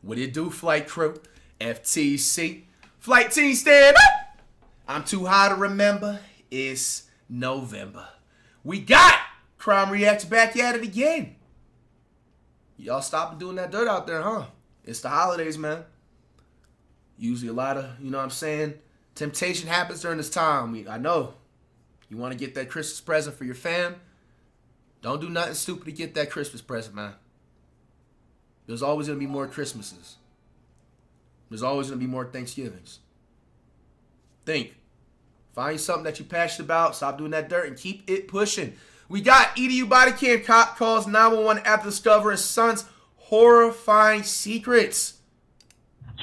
What do you do, flight crew? FTC. Flight team, stand up! I'm too high to remember. It's November. We got Crime Reacts back at it again. Y'all stopping doing that dirt out there, huh? It's the holidays, man. Usually a lot of, you know what I'm saying, temptation happens during this time. I know. You want to get that Christmas present for your fam? Don't do nothing stupid to get that Christmas present, man. There's always going to be more Christmases. There's always going to be more Thanksgivings. Think. Find something that you're passionate about. Stop doing that dirt and keep it pushing. We got EDU body cam cop calls 911 after discovering son's horrifying secrets.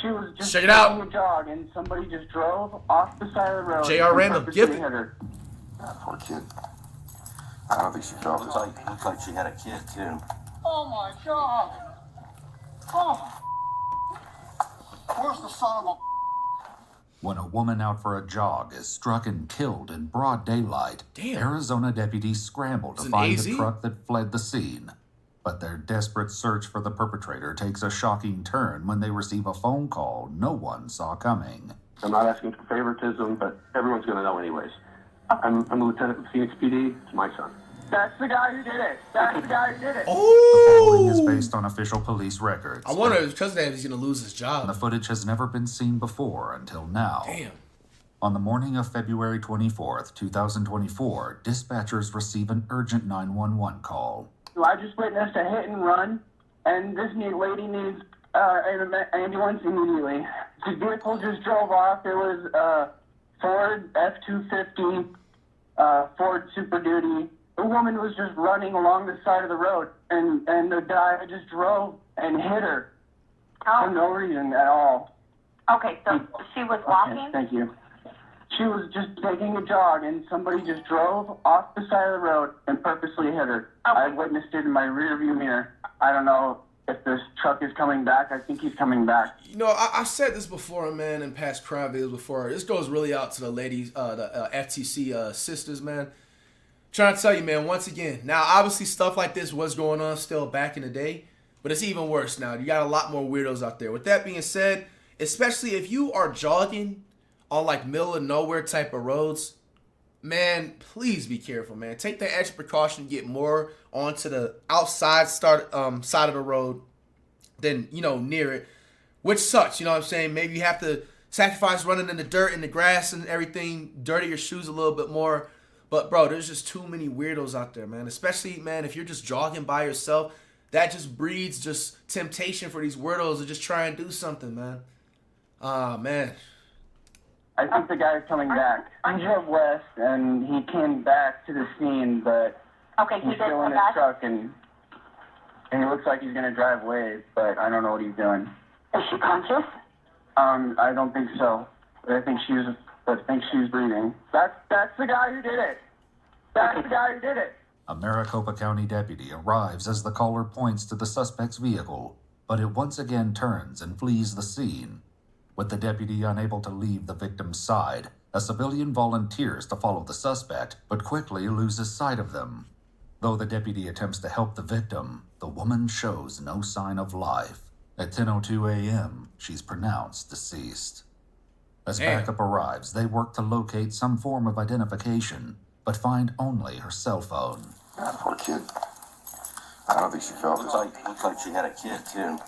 She was just check it out. A jog and somebody just drove off the side of the road. JR Random, give it. That poor kid. I don't think she felt it. Looks like she had a kid too. Oh my God! Oh, where's the son of a? When a woman out for a jog is struck and killed in broad daylight, Damn. Arizona deputies scramble to find the truck that fled the scene. But their desperate search for the perpetrator takes a shocking turn when they receive a phone call no one saw coming. I'm not asking for favoritism, but everyone's going to know anyways. I'm a lieutenant with Phoenix PD. It's my son. That's the guy who did it. That's the guy who did it. Oh! The following is based on official police records. I wonder if because of that he's going to lose his job. The footage has never been seen before until now. Damn. On the morning of February 24th, 2024, dispatchers receive an urgent 911 call. So I just witnessed a hit and run, and this lady needs an ambulance immediately. The vehicle just drove off. It was a Ford F-250, Ford Super Duty. The woman was just running along the side of the road, and the guy just drove and hit her for no reason at all. Okay, so she was walking? Okay, thank you. She was just taking a jog, and somebody just drove off the side of the road and purposely hit her. Okay. I witnessed it in my rearview mirror. I don't know if this truck is coming back. I think he's coming back. You know, I've said this before, man, in past crime videos before. This goes really out to the ladies, the FTC sisters, man. Trying to tell you, man, once again. Now, obviously, stuff like this was going on still back in the day, but it's even worse now. You got a lot more weirdos out there. With that being said, especially if you are jogging on like middle of nowhere type of roads, man, please be careful, man. Take the extra precaution to get more onto the outside side of the road than, you know, near it, which sucks. You know what I'm saying? Maybe you have to sacrifice running in the dirt and the grass and everything, dirty your shoes a little bit more. But, bro, there's just too many weirdos out there, man. Especially, man, if you're just jogging by yourself, that just breeds just temptation for these weirdos to just try and do something, man. Man. I think the guy's coming back. He drove west, and he came back to the scene, but Okay, he he's did still in come his back? truck, and it looks like he's going to drive away, but I don't know what he's doing. Is she conscious? I don't think so. But I think she's breathing. That's the guy who did it. That's the guy who did it. A Maricopa County deputy arrives as the caller points to the suspect's vehicle, but it once again turns and flees the scene. With the deputy unable to leave the victim's side, a civilian volunteers to follow the suspect, but quickly loses sight of them. Though the deputy attempts to help the victim, the woman shows no sign of life. At 10:02 a.m., she's pronounced deceased. As backup arrives, they work to locate some form of identification, but find only her cell phone. That poor kid. I don't think she felt it. Looks like she had a kid too.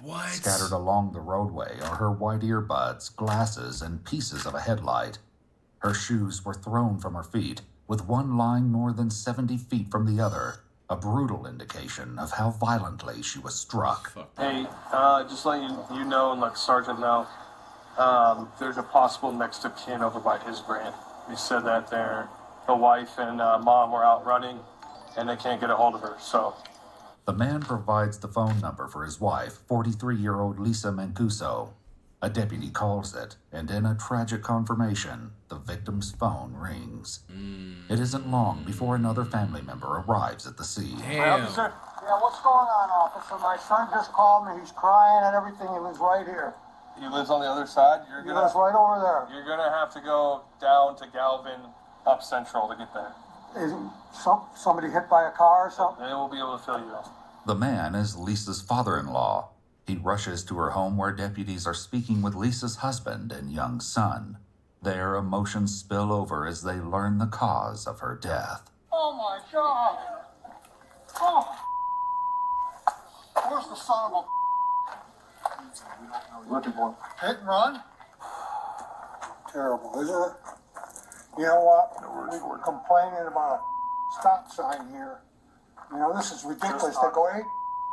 What? Scattered along the roadway are her white earbuds, glasses, and pieces of a headlight. Her shoes were thrown from her feet, with one lying more than 70 feet from the other, a brutal indication of how violently she was struck. Hey, just letting you know and let Sergeant know, there's a possible next of kin over by his grant. He said that the wife and mom were out running, and they can't get a hold of her, so... The man provides the phone number for his wife, 43-year-old Lisa Mancuso. A deputy calls it, and in a tragic confirmation, the victim's phone rings. It isn't long before another family member arrives at the scene. Damn. Officer, yeah, what's going on, officer? My son just called me. He's crying and everything. He lives right here. He lives on the other side? He lives right over there. You're gonna have to go down to Galvin, up Central to get there. Is somebody hit by a car or something? They will be able to fill you in. The man is Lisa's father-in-law. He rushes to her home where deputies are speaking with Lisa's husband and young son. Their emotions spill over as they learn the cause of her death. Oh my God! Oh! Where's the son of a... Looking for him. Hit and run? Terrible, isn't it? You know what? We were complaining about a stop sign here. You know, this is ridiculous. They go 8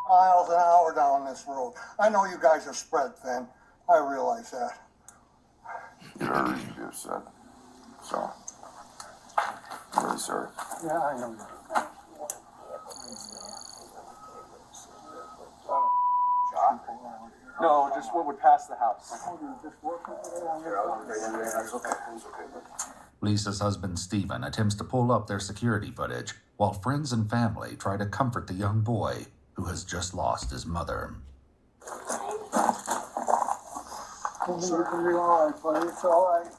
miles an hour down this road. I know you guys are spread thin. I realize that. You have every reason to be upset. So, I'm really sorry. Yeah, I know. No, just what would pass the house. Lisa's husband Stephen attempts to pull up their security footage while friends and family try to comfort the young boy who has just lost his mother. You can be all right, buddy. It's all right.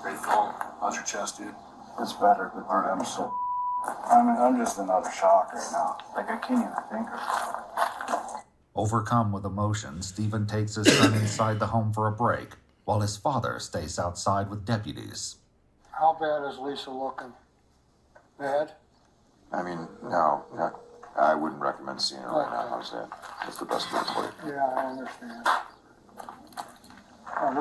Great call. How's your chest, dude? It's better, but I'm so... I'm just in utter shock right now. Like, I can't even think of it. Overcome with emotion, Stephen takes his son inside the home for a break, while his father stays outside with deputies. How bad is Lisa looking? Bad? I mean, no, I wouldn't recommend seeing her right now. How's that? That's the best way to put it. Yeah, I understand. Oh,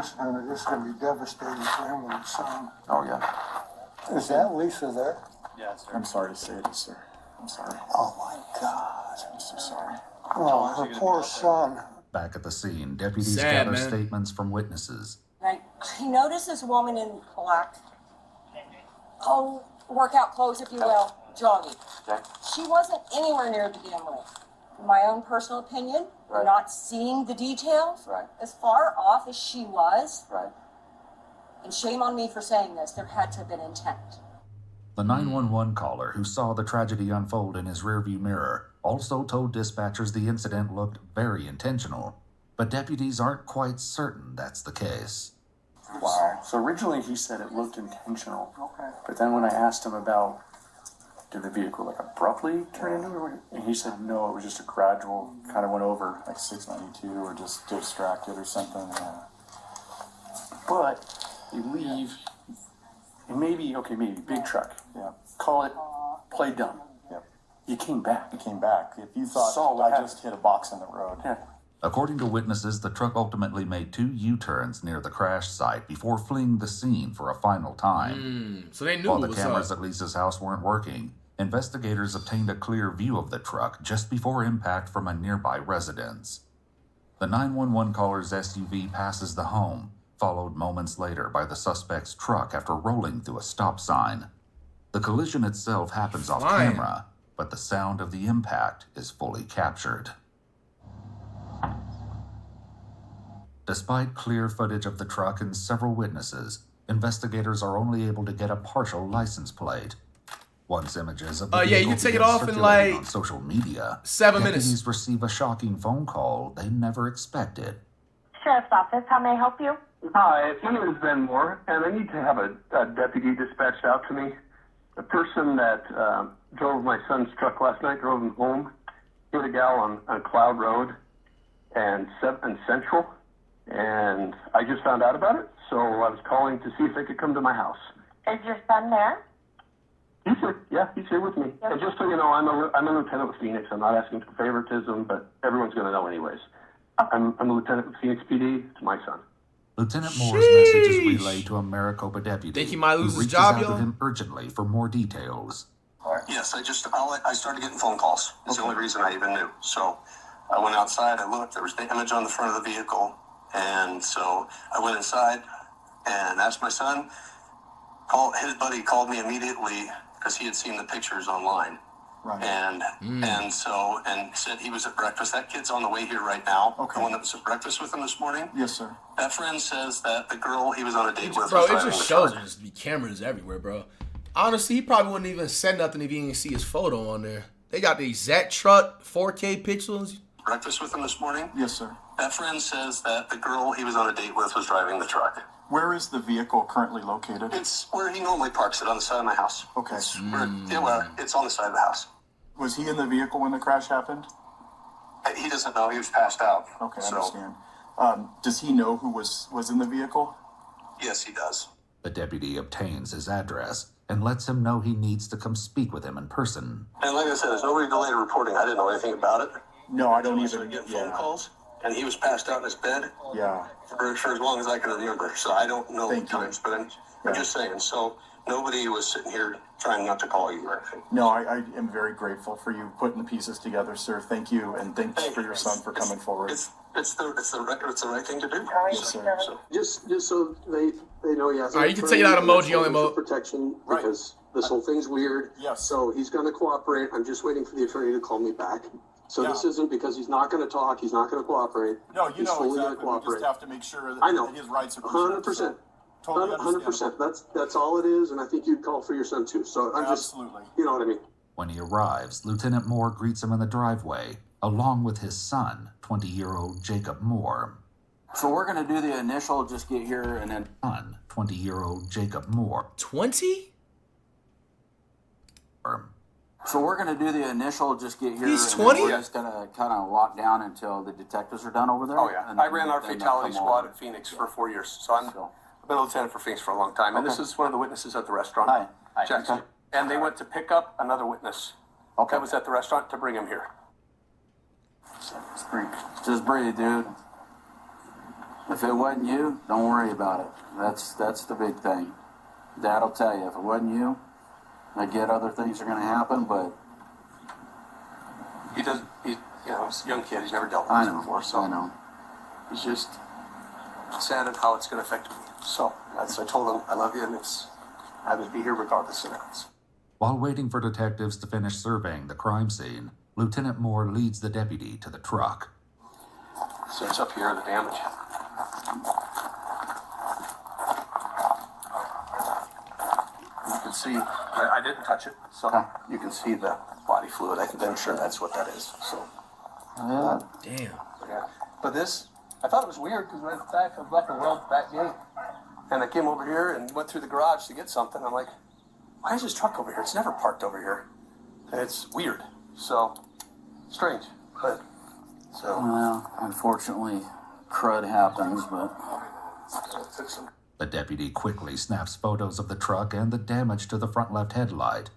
this is gonna be devastating for him and his son. Oh, yeah. Is that Lisa there? Yeah, sir. I'm sorry to say this, sir. I'm sorry. Oh my God. I'm so sorry. Oh, her poor son. Back at the scene, deputies Sad, gather man. statements from witnesses. Right. He noticed this woman in black, workout clothes, if you will, jogging. Okay. She wasn't anywhere near to begin with. In my own personal opinion, Right. not seeing the details, Right. as far off as she was, Right. and shame on me for saying this, there had to have been intent. The 911 caller who saw the tragedy unfold in his rearview mirror also told dispatchers the incident looked very intentional, but deputies aren't quite certain that's the case. Wow. So originally he said it looked intentional. Okay. But then when I asked him about, did the vehicle like abruptly turn into it? And he said no, it was just a gradual, kind of went over. Like 692 or just distracted or something. Yeah. But you leave, and maybe big truck. Yeah. Call it play dumb. Yep. You came back. He came back. If you thought Saw what I just hit a box in the road. Yeah. According to witnesses, the truck ultimately made 2 U-turns near the crash site before fleeing the scene for a final time. So they knew While what the was cameras up. at Lisa's house weren't working, investigators obtained a clear view of the truck just before impact from a nearby residence. The 911 caller's SUV passes the home, followed moments later by the suspect's truck after rolling through a stop sign. The collision itself happens off Fine. camera, but the sound of the impact is fully captured. Despite clear footage of the truck and several witnesses, investigators are only able to get a partial license plate. Once images of the Yeah, you vehicle can take it begin off in, circulating like, on social media, 7 minutes. deputies receive a shocking phone call they never expected. Sheriff's Office, how may I help you? Hi, my name is Ben Moore, and I need to have a deputy dispatched out to me. The person that drove my son's truck last night, drove him home, hit a gal on Cloud Road and Central, and I just found out about it, so I was calling to see if they could come to my house. Is your son there? He's here. Yeah, he's here with me. And just so you know, I'm a lieutenant with Phoenix. I'm not asking for favoritism, but everyone's going to know anyways. I'm a lieutenant with Phoenix PD. It's my son. Lieutenant Moore's message is relayed to a Maricopa deputy Think he might lose who his reaches job, out yo? to him urgently for more details. Yes, I started getting phone calls. It's the only reason I even knew. So I went outside, I looked, there was damage on the front of the vehicle. And so I went inside and asked my son. His buddy called me immediately because he had seen the pictures online. Right. And said he was at breakfast. That kid's on the way here right now. Okay. The one that was at breakfast with him this morning. Yes, sir. That friend says that the girl he was on a date with Bro, was it driving just the shows truck. there's be cameras everywhere, bro. Honestly, he probably wouldn't even said nothing if he didn't see his photo on there. They got the exact truck, 4K pixels. Breakfast with him this morning. Yes, sir. That friend says that the girl he was on a date with was driving the truck. Where is the vehicle currently located? It's where he normally parks it, on the side of my house. Okay. It's on the side of the house. Was he in the vehicle when the crash happened? He doesn't know. He was passed out. Okay, I So, understand. Does he know who was in the vehicle? yes, he does. The deputy obtains his address and lets him know he needs to come speak with him in person. And like I said, there's nobody delayed reporting. I didn't know anything about it. No, I don't I even. started getting phone calls, and he was passed out in his bed Yeah. for as long as I can remember. So I don't know Thank the you. times, but I'm Yeah. just saying. So nobody was sitting here trying not to call you or anything. No, I am very grateful for you putting the pieces together, sir. Thank you, and thanks for your son for coming forward. It's the right thing to do. Yes, sir. So, just so they know, yeah. All right, you can take it out emoji only mode. Protection, Right. because this whole thing's weird. Yes. So he's going to cooperate. I'm just waiting for the attorney to call me back. So this Yeah. isn't because he's not going to talk. He's not going to cooperate. No, you he's know fully exactly. going We to just cooperate. have to make sure that, I know. that his rights are preserved. 100%. So, totally 100%. That's all it is, and I think you'd call for your son too. So I'm just, Absolutely. you know what I mean. When he arrives, Lieutenant Moore greets him in the driveway, along with his son, 20-year-old Jacob Moore. So we're going to do the initial, just get here, and then... Son, 20-year-old Jacob Moore. 20? So we're going to do the initial, just get here. He's and then 20? We're just going to kind of lock down until the detectives are done over there. Oh yeah, and I then- ran our then they'll fatality come squad over. at Phoenix for 4 years, so I've been a lieutenant for Phoenix for a long time, and this Okay. is one of the witnesses at the restaurant. Hi. Hi. Jackson. Okay. And they went to pick up another witness Okay. that was at the restaurant to bring him here. Just breathe, dude. If it wasn't you, don't worry about it. That's the big thing. Dad'll tell you, if it wasn't you, I get other things are going to happen, but He doesn't. He's a young kid. He's never dealt with I this know. before, so I know. he's just sad at how it's going to affect me. So I told him I love you, and I would be here regardless of that. While waiting for detectives to finish surveying the crime scene, Lieutenant Moore leads the deputy to the truck. So it's up here, the damage. You can see, I didn't touch it, so you can see the body fluid. I'm sure that's what that is. So, Yeah. Damn. yeah. But this, I thought it was weird because I left the world back gate. And I came over here and went through the garage to get something. I'm like, why is this truck over here? It's never parked over here. And it's weird. So, strange. But, so. Well, unfortunately, crud happens, but... It took some. The deputy quickly snaps photos of the truck and the damage to the front left headlight.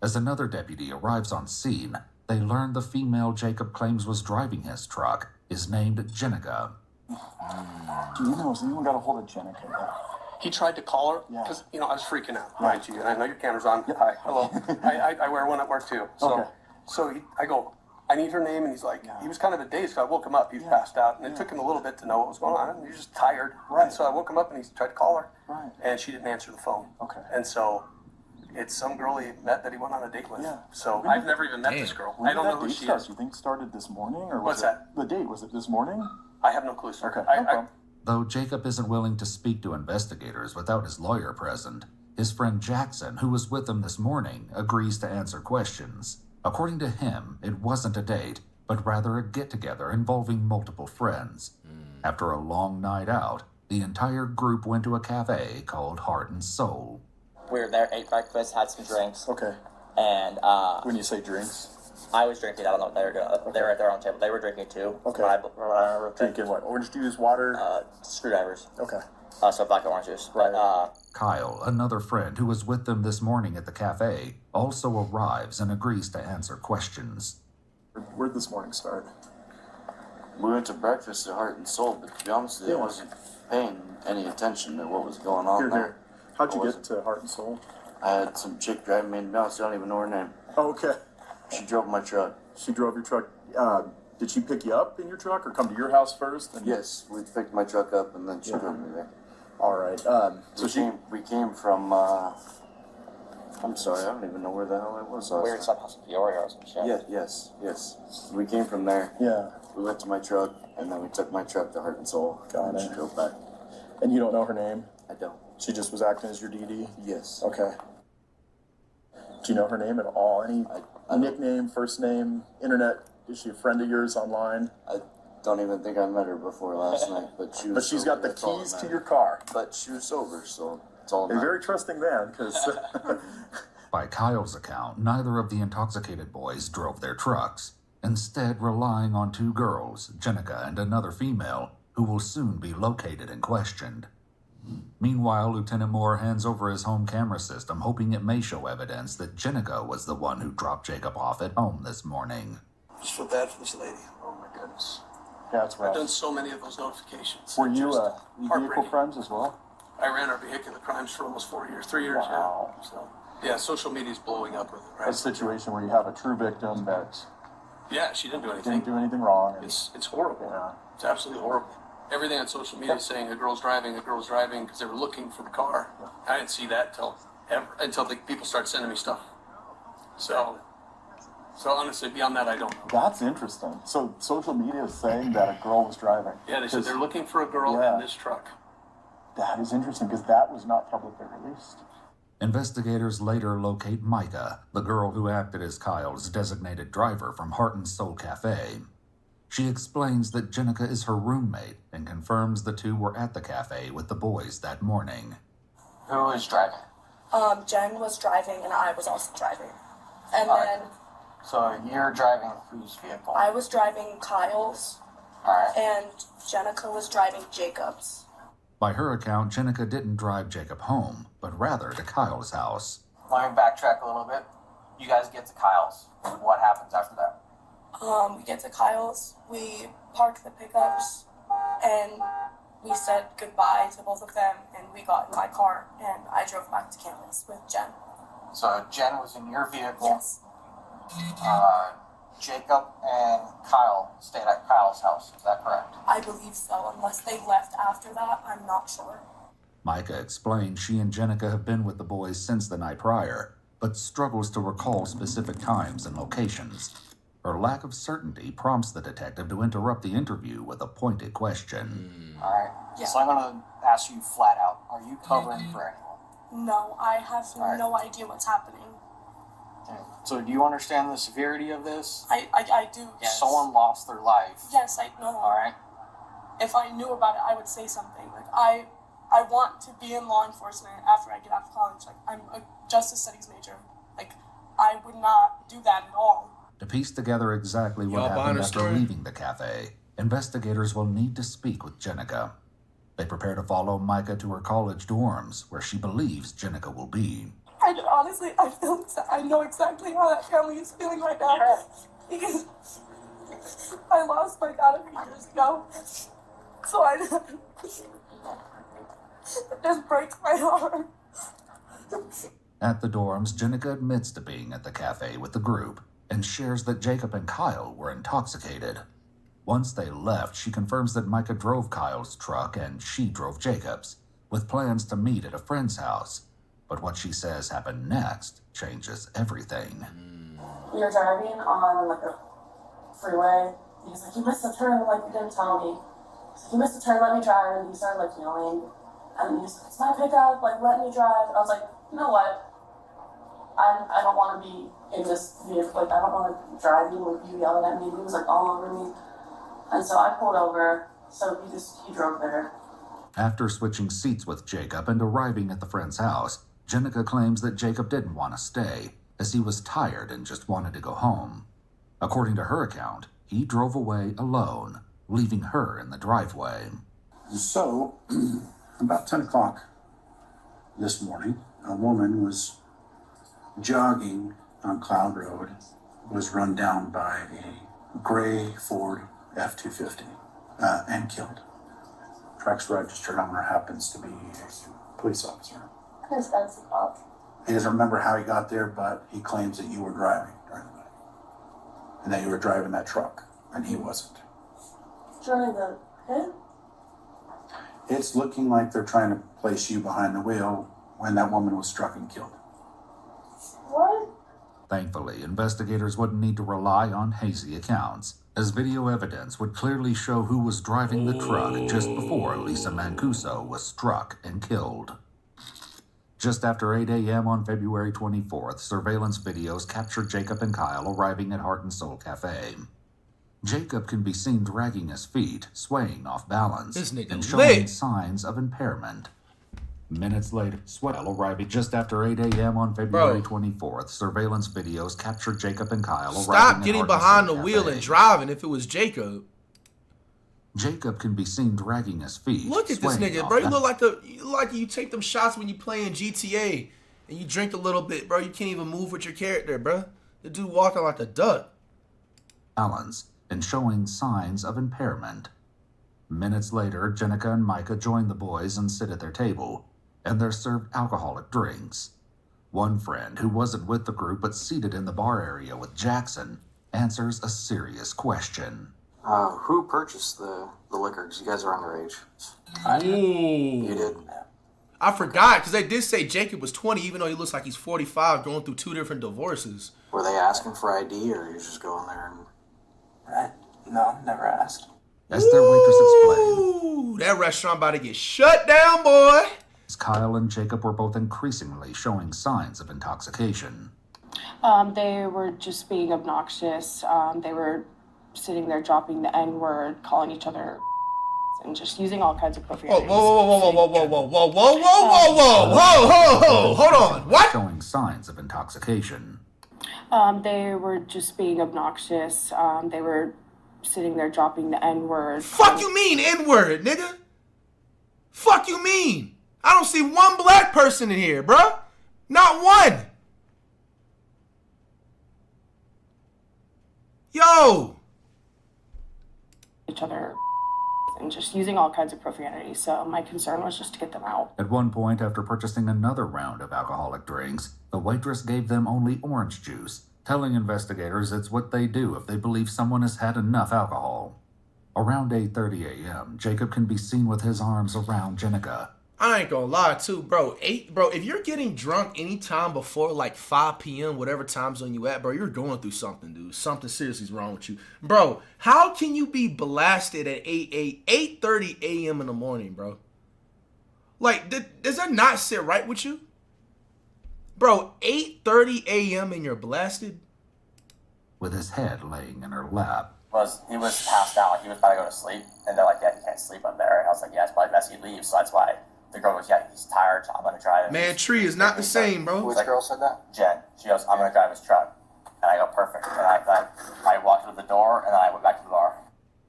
As another deputy arrives on scene, they learn the female Jacob claims was driving his truck is named Jenica. Do you know, has anyone got a hold of Jenica yet? He tried to call her Yeah. because, I was freaking out, mind you. And I know your camera's on. Hi, hello. I wear one at work too. So, Okay. I go, I need her name. And he's like, he was kind of a daze. So I woke him up. He was passed out. And it took him a little bit to know what was going on. And he was just tired. Right. And so I woke him up and he tried to call her. Right. And she didn't answer the phone. Okay. And so it's some girl he met that he went on a date with. Yeah. So I've never even met this girl. I don't know who she is. Do you think it started this morning? Or What's was that? The date, was it this morning? I have no clue, sir. Okay, I, no problem. Though Jacob isn't willing to speak to investigators without his lawyer present, his friend Jackson, who was with him this morning, agrees to answer questions. According to him, it wasn't a date, but rather a get-together involving multiple friends. After a long night out, the entire group went to a cafe called Heart and Soul. We were there, ate breakfast, had some drinks, Okay. and When you say drinks, I was drinking. I don't know what they were doing. They were at their own table. They were drinking too. Okay. What I remember drinking what? Orange juice, water? screwdrivers. Okay. So black and orange juice. But Kyle, another friend who was with them this morning at the cafe, also arrives and agrees to answer questions. Where'd this morning start? We went to breakfast at Heart and Soul, but to be honest with you, I wasn't paying any attention to what was going on there. How'd you get to Heart and Soul? I had some chick driving me, and to be honest, I don't even know her name. Oh, okay. She drove my truck. She drove your truck. Did she pick you up in your truck or come to your house first? And Yes, we picked my truck up, and then she drove me there. All right. So we came from, I'm sorry, I don't even know where the hell it was. we were in some house in Peoria or some shit. Yes. We came from there. Yeah. We went to my truck, and then we took my truck to Heart and Soul. Got and it. She drove back. And you don't know her name? I don't. She just was acting as your DD? Yes. Okay. Do you know her name at all? Any I nickname, first name, internet? Is she a friend of yours online? I don't even think I met her before last night, but she was But she's sober, got the that's all keys that to matters. your car. But she was sober, so it's all A that very matters. trusting man, because... By Kyle's account, neither of the intoxicated boys drove their trucks. instead relying on two girls, Jenica and another female, who will soon be located and questioned. Meanwhile, Lieutenant Moore hands over his home camera system, hoping it may show evidence that Jenica was the one who dropped Jacob off at home this morning. I just feel bad for this lady. Oh my goodness. Yeah, it's rough. I've done so many of those notifications. Were you Just vehicle heartbreaking. crimes as well? I ran our vehicular crimes for almost 4 years, 3 years Wow. now. So yeah, social media's blowing up with it, right? A situation where you have a true victim that Yeah, she didn't do anything. didn't do anything wrong. And, It's horrible. yeah. It's absolutely horrible. Everything on social media is saying a girl's driving, because they were looking for the car. I didn't see that until the people started sending me stuff. So honestly, beyond that, I don't know. That's interesting. So social media is saying that a girl was driving. Yeah, they said they're looking for a girl Yeah. in this truck. That is interesting because that was not publicly released. Investigators later locate Micah, the girl who acted as Kyle's designated driver from Heart and Soul Cafe. She explains that Jenica is her roommate and confirms the two were at the cafe with the boys that morning. Who was driving? Jen was driving and I was also driving. And Alright. then So you're driving whose vehicle? I was driving Kyle's Alright. and Jenica was driving Jacob's. By her account, Jenica didn't drive Jacob home, but rather to Kyle's house. Let me backtrack a little bit. You guys get to Kyle's. What happens after that? We get to Kyle's, we park the pickups, and we said goodbye to both of them, and we got in my car, and I drove back to campus with Jen. So Jen was in your vehicle. Yes. Jacob and Kyle stayed at Kyle's house. Is that correct? I believe so, unless they left after that, I'm not sure. Micah explains she and Jenica have been with the boys since the night prior, but struggles to recall specific times and locations. Her lack of certainty prompts the detective to interrupt the interview with a pointed question. Alright. Yeah. So I'm gonna ask you flat out. Are you covering for anyone? No, I have Alright. no idea what's happening. Okay. So do you understand the severity of this? I do, yes. Someone lost their life. Yes, I know. Alright. If I knew about it, I would say something. Like, I want to be in law enforcement after I get out of college. Like, I'm a justice studies major. Like, I would not do that at all. To piece together exactly what Y'all buying happened her after story? leaving the cafe, investigators will need to speak with Jenica. They prepare to follow Micah to her college dorms, where she believes Jenica will be. I know exactly how that family is feeling right now. Because I lost my dad a few years ago. So it just breaks my heart. At the dorms, Jenica admits to being at the cafe with the group and shares that Jacob and Kyle were intoxicated. Once they left, she confirms that Micah drove Kyle's truck and she drove Jacob's, with plans to meet at a friend's house. But what she says happened next changes everything. We were driving on like a freeway. He was like, "You missed a turn," like you didn't tell me. He's like, "You missed a turn, let me drive." And he started like yelling. And he was like, "It's my pickup, like let me drive." And I was like, "You know what? I don't want to be in this vehicle. Like, I don't want to drive you with you yelling at me." He was like all over me. And so I pulled over, so he drove there. After switching seats with Jacob and arriving at the friend's house, Jenica claims that Jacob didn't want to stay, as he was tired and just wanted to go home. According to her account, he drove away alone, leaving her in the driveway. So, about 10 o'clock this morning, a woman was jogging on Cloud Road, was run down by a gray Ford F-250 and killed. Truck's registered owner happens to be a police officer. His dad's a cop. He doesn't remember how he got there, but he claims that you were driving during the night. And that you were driving that truck, and he wasn't. During the hit? It's looking like they're trying to place you behind the wheel when that woman was struck and killed. What? Thankfully, investigators wouldn't need to rely on hazy accounts, as video evidence would clearly show who was driving the truck just before Lisa Mancuso was struck and killed. Just after 8 a.m. on February 24th, surveillance videos captured Jacob and Kyle arriving at Heart and Soul Cafe. Jacob can be seen dragging his feet, swaying off balance, This nigga and showing lit. signs of impairment. Minutes later, Swell arriving just after 8 a.m. on February 24th. Surveillance videos capture Jacob and Kyle arriving Stop getting behind the wheel cafe. and driving if it was Jacob. Jacob can be seen dragging his feet. Look at this nigga, bro. You look like you take them shots when you play in GTA and you drink a little bit, bro. You can't even move with your character, bro. The dude walking like a duck. Balance and showing signs of impairment. Minutes later, Jenica and Micah join the boys and sit at their table, and they're served alcoholic drinks. One friend, who wasn't with the group but seated in the bar area with Jackson, answers a serious question. Who purchased the liquor? Because you guys are underage. Ooh. You did? I forgot, because they did say Jacob was 20, even though he looks like he's 45, going through 2 different divorces. Were they asking for ID, or you just going there and... No, never asked. As their waitress explained, Ooh, that restaurant about to get shut down, boy. Kyle and Jacob were both increasingly showing signs of intoxication. They were just being obnoxious. They were sitting there dropping the N-word, calling each other and just using all kinds of profanities. Whoa, hold on. What? Showing signs of intoxication. They were just being obnoxious. They were sitting there dropping the N-word. Fuck you mean N-word, nigga? Fuck you mean? I don't see one black person in here, bruh. Not one. Yo. Each other and just using all kinds of profanity. So my concern was just to get them out. At one point, after purchasing another round of alcoholic drinks, the waitress gave them only orange juice, telling investigators it's what they do if they believe someone has had enough alcohol. Around 8:30 a.m., Jacob can be seen with his arms around Jenica. I ain't gonna lie, too, bro. If you're getting drunk anytime before like 5 p.m., whatever time zone you at, bro, you're going through something, dude. Something seriously is wrong with you. Bro, how can you be blasted at 8:30 a.m. in the morning, bro? Like, does that not sit right with you? Bro, 8:30 a.m. and you're blasted? With his head laying in her lap. He was passed out, like he was about to go to sleep, and they're like, yeah, he can't sleep up there. And I was like, yeah, it's probably best he leaves, so that's why. The girl goes, yeah, he's tired, so I'm gonna drive him. Man, Tree is not the same, bro. Which girl said that? Jen. She goes, I'm gonna drive his truck. And I go, perfect. And I walked to the door, and then I went back to the bar.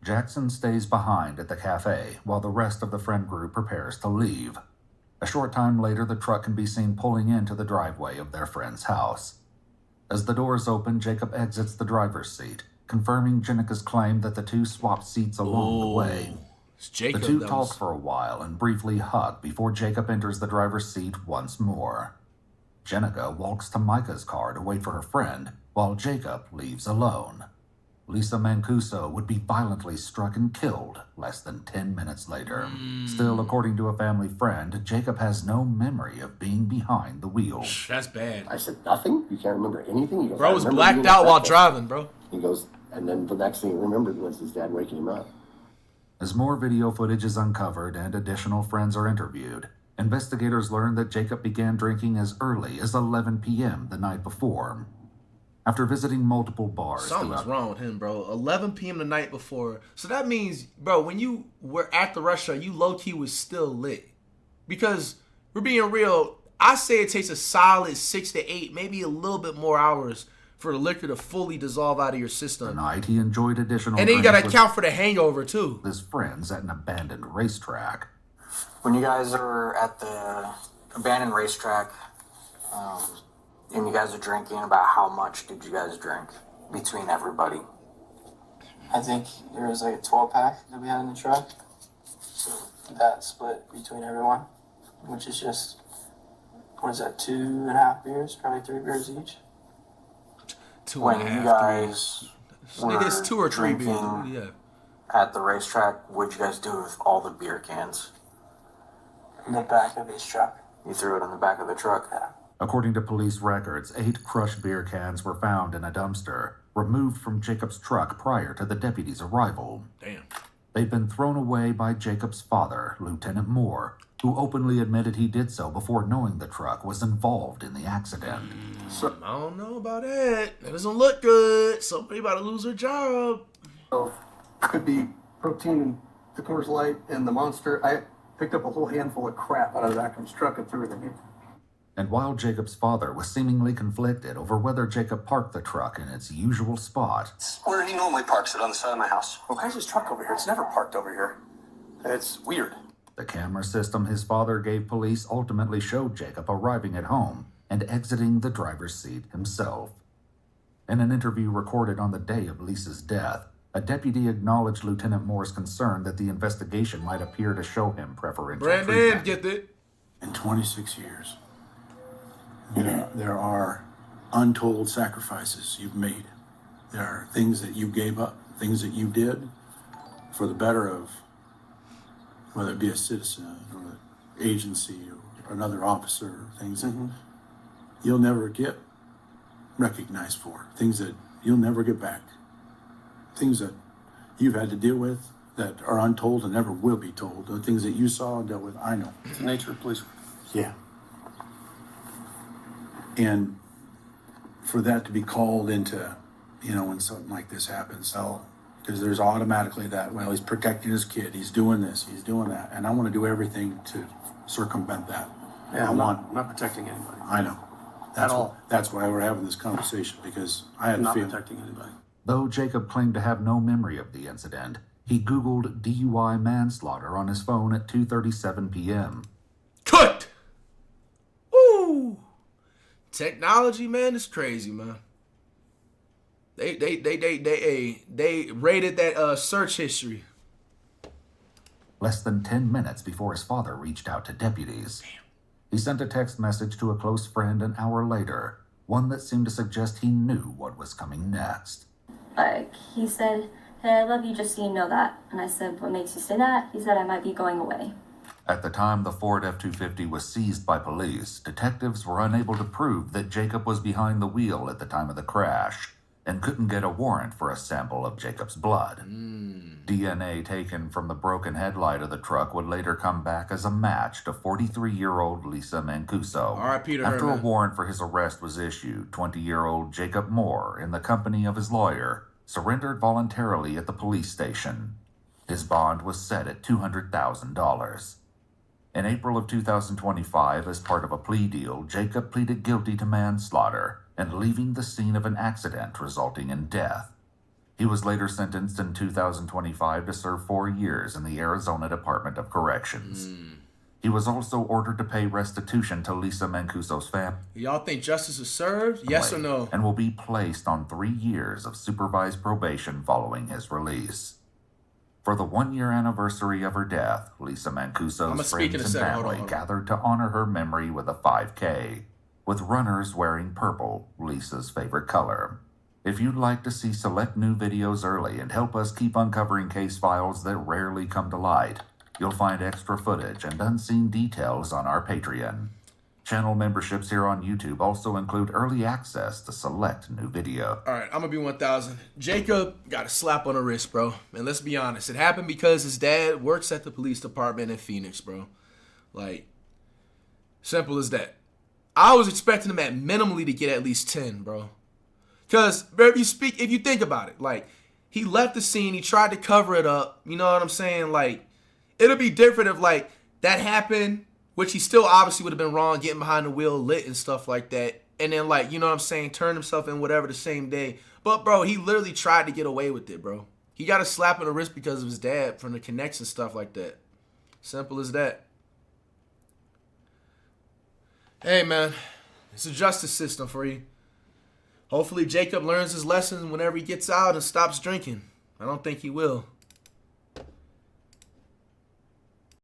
Jackson stays behind at the cafe while the rest of the friend group prepares to leave. A short time later, the truck can be seen pulling into the driveway of their friend's house. As the doors open, Jacob exits the driver's seat, confirming Jenica's claim that the two swapped seats along the way. The two talk for a while and briefly hug before Jacob enters the driver's seat once more. Jenica walks to Micah's car to wait for her friend, while Jacob leaves alone. Lisa Mancuso would be violently struck and killed less than 10 minutes later. Still, according to a family friend, Jacob has no memory of being behind the wheel. That's bad. I said, nothing? You can't remember anything? He goes, bro was blacked out while driving, bro. He goes, and then the next thing he remembered was his dad waking him up. As more video footage is uncovered and additional friends are interviewed, investigators learn that Jacob began drinking as early as 11 p.m. the night before. After visiting multiple bars... Something's wrong with him, bro. 11 p.m. the night before. So that means, bro, when you were at the restaurant, you low-key was still lit. Because, we're being real, I say it takes a solid 6 to 8, maybe a little bit more hours for the liquor to fully dissolve out of your system. Tonight, he enjoyed additional... And then you gotta account for the hangover, too. His friends at an abandoned racetrack. When you guys are at the abandoned racetrack, and you guys are drinking, about how much did you guys drink between everybody? I think there was like a 12-pack that we had in the truck. So that split between everyone, which is just, what is that, 2.5 beers? Probably 3 beers each. When you guys were it's 2 or 3 beers, yeah. At the racetrack, what'd you guys do with all the beer cans? In the back of his truck. You threw it in the back of the truck? Yeah. According to police records, 8 crushed beer cans were found in a dumpster, removed from Jacob's truck prior to the deputies' arrival. Damn. They'd been thrown away by Jacob's father, Lieutenant Moore, who openly admitted he did so before knowing the truck was involved in the accident. So, I don't know about that. That doesn't look good. Somebody about to lose their job. So, could be protein, the Coors Light, and the Monster. picked up a whole handful of crap out of the back of his truck and threw it in here. And while Jacob's father was seemingly conflicted over whether Jacob parked the truck in its usual spot, Where he normally parks it, on the side of my house. Well, why is his truck over here? It's never parked over here. It's weird. the camera system his father gave police ultimately showed Jacob arriving at home and exiting the driver's seat himself. In an interview recorded on the day of Lisa's death, a deputy acknowledged Lieutenant Moore's concern that the investigation might appear to show him preferential treatment. Get it? In 26 years, there are untold sacrifices you've made. There are things that you gave up, things that you did for the better of, whether it be a citizen or an agency or another officer, things that you'll never get recognized for, things that you'll never get back, things that you've had to deal with that are untold and never will be told, the things that you saw and dealt with. I know. It's the nature of police work. Yeah. And for that to be called into, when something like this happens, because there's automatically that, well, he's protecting his kid, he's doing this, he's doing that, and I want to do everything to circumvent that. Yeah, I'm not protecting anybody. I know. That's why we're having this conversation, because I had not a feeling. protecting anybody. Though Jacob claimed to have no memory of the incident, he Googled DUI manslaughter on his phone at 2:37 p.m. Cut! Woo! Technology, man, is crazy, man. They rated that search history. Less than 10 minutes before his father reached out to deputies. He sent a text message to a close friend an hour later, one that seemed to suggest he knew what was coming next. He said, "Hey, I love you, just so you know that." And I said, "What makes you say that?" He said, "I might be going away." At the time the Ford F-250 was seized by police, detectives were unable to prove that Jacob was behind the wheel at the time of the crash and couldn't get a warrant for a sample of Jacob's blood. DNA taken from the broken headlight of the truck would later come back as a match to 43-year-old Lisa Mancuso. R.I.P. to her, After a man. warrant for his arrest was issued, 20-year-old Jacob Moore, in the company of his lawyer, surrendered voluntarily at the police station. His bond was set at $200,000. In April of 2025, as part of a plea deal, Jacob pleaded guilty to manslaughter and leaving the scene of an accident resulting in death. He was later sentenced in 2025 to serve 4 years in the Arizona Department of Corrections. He was also ordered to pay restitution to Lisa Mancuso's family. Y'all think justice is served? Yes or no? And will be placed on 3 years of supervised probation following his release. For the 1-year anniversary of her death, Lisa Mancuso's friends and family gathered to honor her memory with a 5K, with runners wearing purple, Lisa's favorite color. If you'd like to see select new videos early and help us keep uncovering case files that rarely come to light, you'll find extra footage and unseen details on our Patreon. Channel memberships here on YouTube also include early access to select new video. All right, I'm going to be 1,000. Jacob got a slap on the wrist, bro. And let's be honest. It happened because his dad works at the police department in Phoenix, bro. Like, simple as that. I was expecting him at minimally to get at least 10, bro. Because, if you think about it, like, he left the scene, he tried to cover it up, you know what I'm saying? Like, it'll be different if, like, that happened, which he still obviously would have been wrong, getting behind the wheel lit and stuff like that. And then, like, you know what I'm saying, turn himself in whatever the same day. But, bro, he literally tried to get away with it, bro. He got a slap on the wrist because of his dad from the connection stuff like that. Simple as that. Hey, man, it's a justice system for you. Hopefully Jacob learns his lesson whenever he gets out and stops drinking. I don't think he will.